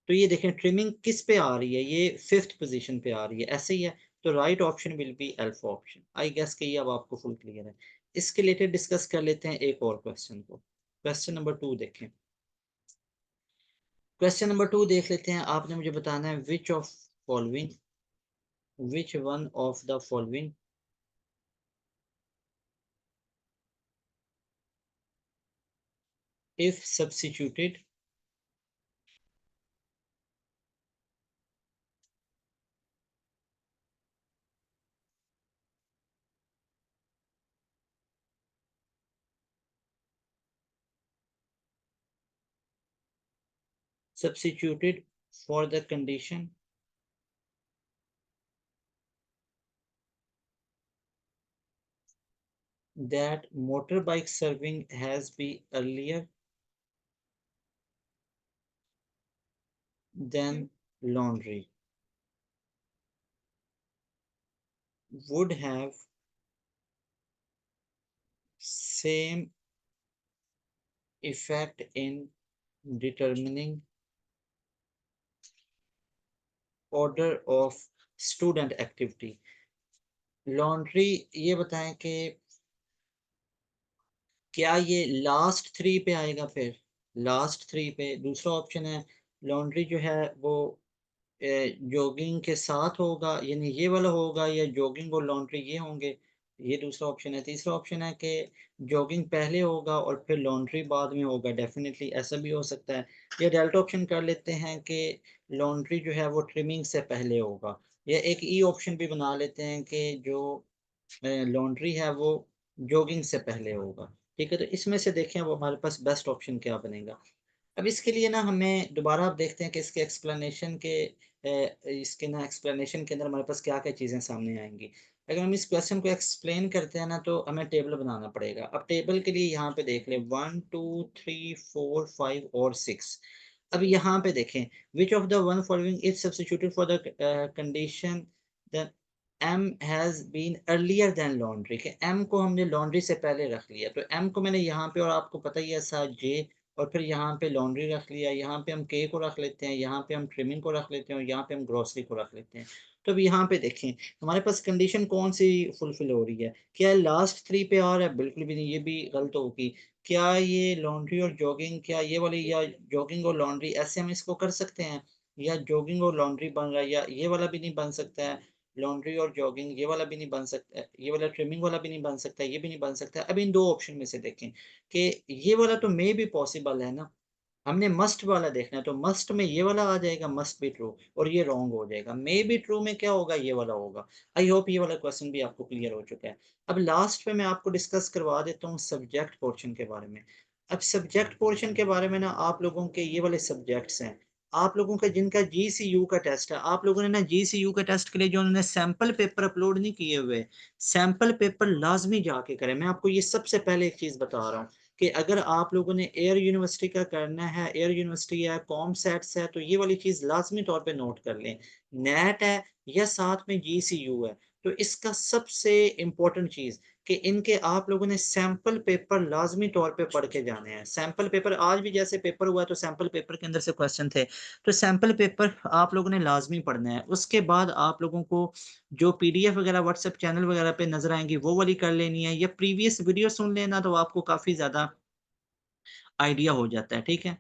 तो ये देखें ट्रिमिंग किस पे आ रही है, ये फिफ्थ पोजीशन पे आ रही है, ऐसे ही है। तो right option will be alpha option. I guess कि ये अब आपको फुल क्लियर है। इसके रिलेटेड डिस्कस कर लेते हैं एक और क्वेश्चन को। क्वेश्चन नंबर 2 देखें। क्वेश्चन नंबर 2 देख लेते हैं। आपने मुझे बताना है which one of the following if substituted for the condition that motorbike serving has been earlier than laundry would have same effect in determining order of student activity। Laundry, ये बताएं कि क्या ये लास्ट थ्री पे आएगा? फिर last three पे दूसरा ऑप्शन है, लॉन्ड्री जो है वो जॉगिंग के साथ होगा, यानी ये वाला होगा, या जॉगिंग और लॉन्ड्री ये होंगे, ये दूसरा ऑप्शन है। तीसरा ऑप्शन है कि जॉगिंग पहले होगा और फिर लॉन्ड्री बाद में होगा, डेफिनेटली ऐसा भी हो सकता है। या डेल्टा ऑप्शन कर लेते हैं कि लॉन्ड्री जो है वो ट्रिमिंग से पहले होगा। या एक ई ऑप्शन भी बना लेते हैं कि जो लॉन्ड्री है वो जॉगिंग से पहले होगा। ठीक है, तो इसमें से देखें वो हमारे पास बेस्ट ऑप्शन क्या बनेगा। अब इसके लिए ना हमें दोबारा आप देखते हैं कि इसके एक्सप्लेनेशन के इसके ना एक्सप्लेनेशन के अंदर हमारे पास क्या क्या चीज़ें सामने आएंगी। अगर हम इस क्वेश्चन को एक्सप्लेन करते हैं ना, तो हमें टेबल बनाना पड़ेगा। अब टेबल के लिए यहाँ पे देख लें, 1, 2, 3, 4, 5 और 6। अब यहाँ पे देखें, which of the one following is substituted for the condition that M has been earlier than laundry, के एम को हमने लॉन्ड्री से पहले रख लिया। तो एम को मैंने यहाँ पे, और आपको पता ही है साथ जे, और फिर यहाँ पे लॉन्ड्री रख लिया, यहाँ पे हम के को रख लेते हैं, यहाँ पे हम ट्रिमिंग को रख लेते हैं और यहाँ पे हम ग्रोसरी को रख लेते हैं। तो अब यहाँ पे देखें हमारे पास कंडीशन कौन सी फुलफिल हो रही है? क्या लास्ट थ्री पे आ रहा है? बिल्कुल भी नहीं, ये भी गलत होगी। क्या ये लॉन्ड्री और जॉगिंग, क्या ये वाली, या जॉगिंग और लॉन्ड्री ऐसे हम इसको कर सकते हैं? या जॉगिंग और लॉन्ड्री बन रहा है, या ये वाला भी नहीं बन सकता है, लॉन्ड्री और जॉगिंग ये वाला भी नहीं बन सकता है, ये वाला ट्रिमिंग वाला भी नहीं बन सकता है, ये भी नहीं बन सकता है। अब इन दो ऑप्शन में से देखें कि ये वाला तो मे भी पॉसिबल है ना। हमने मस्ट वाला देखना है, तो मस्ट में ये वाला आ जाएगा, मस्ट बी ट्रू, और ये रॉन्ग हो जाएगा। मे बी ट्रू में क्या होगा? ये वाला होगा। आई होप ये वाला क्वेश्चन भी आपको क्लियर हो चुका है। अब लास्ट में मैं आपको डिस्कस करवा देता हूँ सब्जेक्ट पोर्शन के बारे में। अब सब्जेक्ट पोर्शन के बारे में ना, आप लोगों के ये वाले सब्जेक्ट्स हैं, आप लोगों का जिनका जीसीयू का टेस्ट है, आप लोगों ने ना जीसीयू के टेस्ट के लिए जो उन्होंने सैंपल पेपर अपलोड नहीं किए हुए, सैंपल पेपर लाज़मी जाके करें। मैं आपको ये सबसे पहले एक चीज़ बता रहा हूँ कि अगर आप लोगों ने एयर यूनिवर्सिटी का करना है, एयर यूनिवर्सिटी है, कॉमसैट्स है, तो ये वाली चीज़ लाज़मी तौर पे नोट कर लें। नेट है या साथ में जीसीयू है, तो इसका सबसे इम्पोर्टेंट चीज़ कि इनके आप लोगों ने सैंपल पेपर लाज़मी तौर पे पढ़ के जाने हैं। सैंपल पेपर आज भी जैसे पेपर हुआ तो सैंपल पेपर के अंदर से क्वेश्चन थे, तो सैंपल पेपर आप लोगों ने लाज़मी पढ़ना है। उसके बाद आप लोगों को जो पीडीएफ वगैरह व्हाट्सएप चैनल वगैरह पे नज़र आएँगी वो वाली कर लेनी है या प्रीवियस वीडियो सुन लेना तो आपको काफ़ी ज़्यादा आइडिया हो जाता है, ठीक है?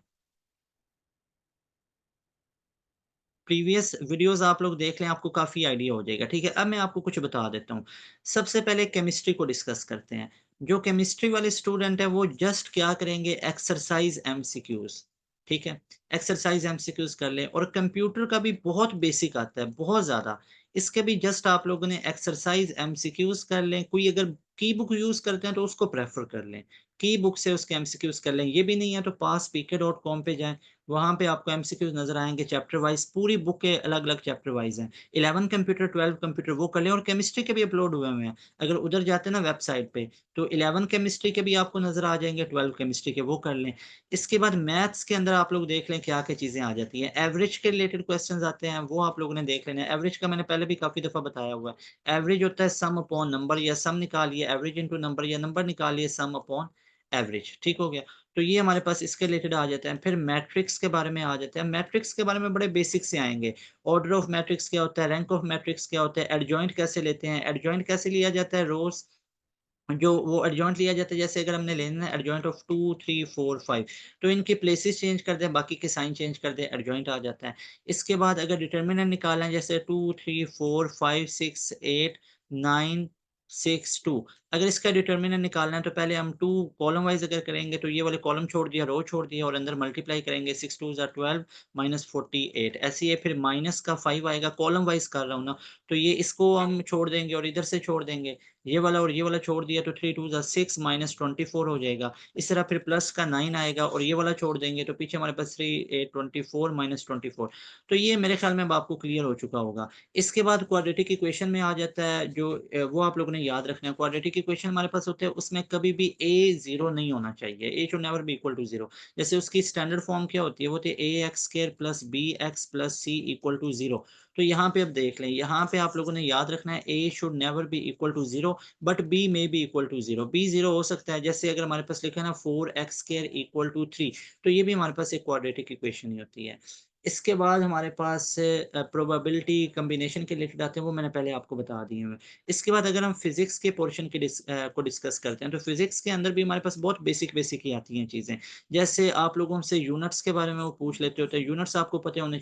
प्रीवियस वीडियोज़ आप लोग देख लें, आपको काफ़ी आइडिया हो जाएगा, ठीक है? अब मैं आपको कुछ बता देता हूँ। सबसे पहले केमिस्ट्री को डिस्कस करते हैं। जो केमिस्ट्री वाले स्टूडेंट हैं, वो जस्ट क्या करेंगे एक्सरसाइज़ एमसीक्यूज़, ठीक है? एक्सरसाइज़ एमसीक्यूज़ कर लें और कंप्यूटर का भी बहुत बेसिक आता है, बहुत ज़्यादा। इसके भी जस्ट आप लोगों ने एक्सरसाइज़ एमसीक्यूज़ कर लें। कोई अगर की बुक यूज़ करते हैं, तो उसको प्रेफ़र कर लें। की बुक से उसके एमसीक्यूज़ कर लें। ये भी नहीं है तो passpk.com पे जाएँ, वहाँ पे आपको एमसीक्यूज़ नज़र आएँगे चैप्टर वाइज़, पूरी बुक के अलग-अलग चैप्टर वाइज़ हैं। 11 कंप्यूटर, 12 कंप्यूटर वो कर लें और केमिस्ट्री के भी अपलोड हुए हुए हैं। अगर उधर जाते हैं ना वेबसाइट पे, तो 11 केमिस्ट्री के भी आपको नज़र आ जाएँगे, 12 केमिस्ट्री के वो कर लें। इसके बाद मैथ्स के अंदर आप लोग देख लें क्या-क्या चीज़ें आ जाती हैं। एवरेज के रिलेटेड क्वेश्चन्स आते हैं, वो आप लोगों ने देख लेना है। एवरेज का मैंने पहले भी काफ़ी दफ़ा बताया हुआ है। एवरेज होता है सम अपॉन नंबर या सम निकालिए एवरेज इंटू नंबर या नंबर निकालिए सम अपॉन एवरेज, ठीक हो गया? तो ये हमारे पास इसके रिलेटेड आ जाता है। फिर मैट्रिक्स के बारे में आ जाते हैं। मैट्रिक्स के बारे में बड़े बेसिक से आएँगे। ऑर्डर ऑफ मैट्रिक्स क्या होता है, रैंक ऑफ मैट्रिक्स क्या होता है, एडजॉइंट कैसे लेते हैं, एडजॉइंट कैसे लिया जाता है, रोज़ जो वो एडजॉइंट लिया जाता है जैसे अगर हमने लेना है एडजॉइंट ऑफ 2, 3, 4, 5 तो इनके प्लेसेस चेंज कर दें, बाकी के साइन चेंज कर दें, एडजॉइंट आ जाता है। इसके बाद अगर डिटर्मिनेंट निकालना है जैसे 2, 3, 4, 5, 6, 8, 9, 6, 2 अगर इसका डिटर्मिनेंट निकालना है तो पहले हम 2 कॉलम वाइज़ अगर करेंगे तो ये वाले कॉलम छोड़ दिया, रो छोड़ दिया और अंदर मल्टीप्लाई करेंगे 6 2s आर 12 माइनस 48 ऐसे ही है फिर माइनस का 5 आएगा कॉलम वाइज़ कर रहा हूँ ना, तो ये इसको हम छोड़ देंगे और इधर से छोड़ देंगे। ये वाला और ये वाला छोड़ दिया तो 3 2s आर 6 माइनस 24 हो जाएगा। इस तरह फिर प्लस का 9 आएगा और ये वाला छोड़ देंगे तो पीछे हमारे पास 3 8 24 माइनस 24 तो ये मेरे ख्याल में अब आपको क्लियर हो चुका होगा। इसके बाद क्वाड्रेटिक इक्वेशन में आ जाता है जो वो आप लोगों ने याद रखना है। क्वाड्रेटिक इक्वेशन हमारे पास होते हैं उसमें कभी भी a 0 नहीं होना चाहिए। a should never be equal to 0 जैसे उसकी स्टैंडर्ड फॉर्म क्या होती है? वो होती है ax square plus bx plus c equal to 0 तो यहाँ पे अब देख लें, यहाँ पे आप लोगों ने याद रखना है a should never be equal to 0 but b may be equal to 0 b 0 हो सकता है जैसे अगर हमारे पास लिखा है ना 4x स्क्वायर इक्वल टू 3 तो ये भी हमारे पास एक क्वाड्रेटिक इक्वेशन ही होती है। इसके बाद हमारे पास प्रोबेबिलिटी कॉम्बिनेशन के रिलेटेड आते हैं वो मैंने पहले आपको बता दिए हैं। इसके बाद अगर हम फिजिक्स के पोर्शन की को डिस्कस करते हैं तो फिजिक्स के अंदर भी हमारे पास बहुत बेसिक ही आती हैं चीज़ें। जैसे आप लोगों से यूनिट्स के बारे में वो पूछ लेते होते हैं, यूनिट्स आपको पता होने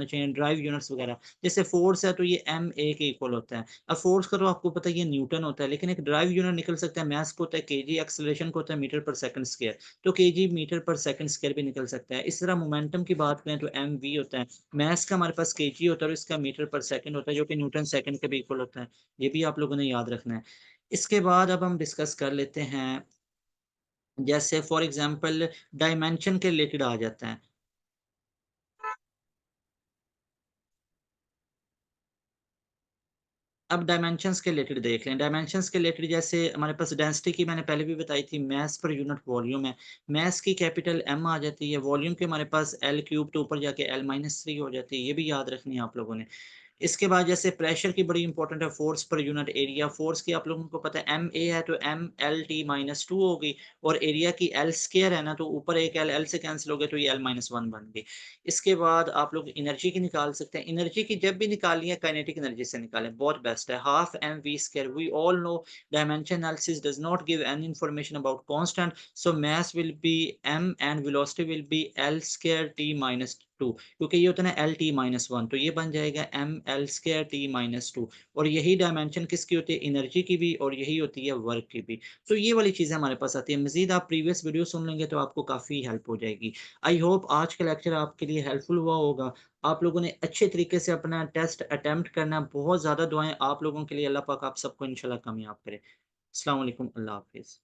चाहिए, ड्राइव यूनिट्स वगैरह। जैसे फोर्स है तो ये ma के इक्वल होता है। अब फ़ोर्स का तो आपको पता है ये न्यूटन होता है, लेकिन एक ड्राइव यूनिट निकल सकता है, मास को होता है केजी, एक्सेलरेशन को होता है मीटर पर सेकंड स्क्वायर, तो केजी मीटर पर सेकंड स्क्वायर भी निकल सकता है। इस तरह मोमेंटम की बात करें तो एमवी होता है, मास का हमारे पास केजी होता है और इसका मीटर पर सेकंड होता है, जो कि न्यूटन सेकंड के भी इक्वल होता है। ये भी आप लोगों ने याद रखना है। इसके बाद अब हम डिस्कस कर लेते हैं, जैसे फॉर एग्ज़ाम्पल डायमेंशन के रिलेटेड आ जाता है। अब डायमेंशंस के रिलेटेड देख लें। डायमेंशंस के रिलेटेड जैसे हमारे पास डेंसिटी की मैंने पहले भी बताई थी, मास पर यूनिट वॉल्यूम है। मास की कैपिटल एम आ जाती है, वॉल्यूम के हमारे पास एल क्यूब तो ऊपर जाके एल माइनस 3 हो जाती है। ये भी याद रखनी है आप लोगों ने। इसके बाद जैसे प्रेशर की बड़ी इंपॉर्टेंट है, force per unit area. Force की आप लोगों को पता है एम ए है तो एम एल टी माइनस 2 होगी और एरिया की एल स्क्वायर है ना तो ऊपर एक एल, एल से कैंसिल हो गया तो ये एल माइनस 1 बन गई। इसके बाद आप लोग एनर्जी की निकाल सकते हैं। एनर्जी की जब भी निकालनी है काइनेटिक एनर्जी से निकालें, बहुत बेस्ट है। Half M V square, we all know dimension analysis does not give any information about constant, so mass will be M and velocity will be L square T minus 2 क्योंकि ये होता है ना L T minus 1 तो ये बन जाएगा M L square T minus 2 और यही डायमेंशन किसकी होती है? एनर्जी की भी और यही होती है वर्क की भी। तो ये वाली चीज़ें हमारे पास आती है। मज़ीद आप प्रीवियस वीडियो सुन लेंगे तो आपको काफ़ी हेल्प हो जाएगी। आई होप आज का लेक्चर आपके लिए हेल्पफुल हुआ होगा। आप लोगों ने अच्छे तरीके से अपना टेस्ट अटेम्प्ट करना। बहुत ज़्यादा दुआएँ आप लोगों के लिए। अल्लाह पाक आप सबको इंशाल्लाह कामयाब करे। अस्सलाम वालेकुम, अल्लाह हाफ़िज़।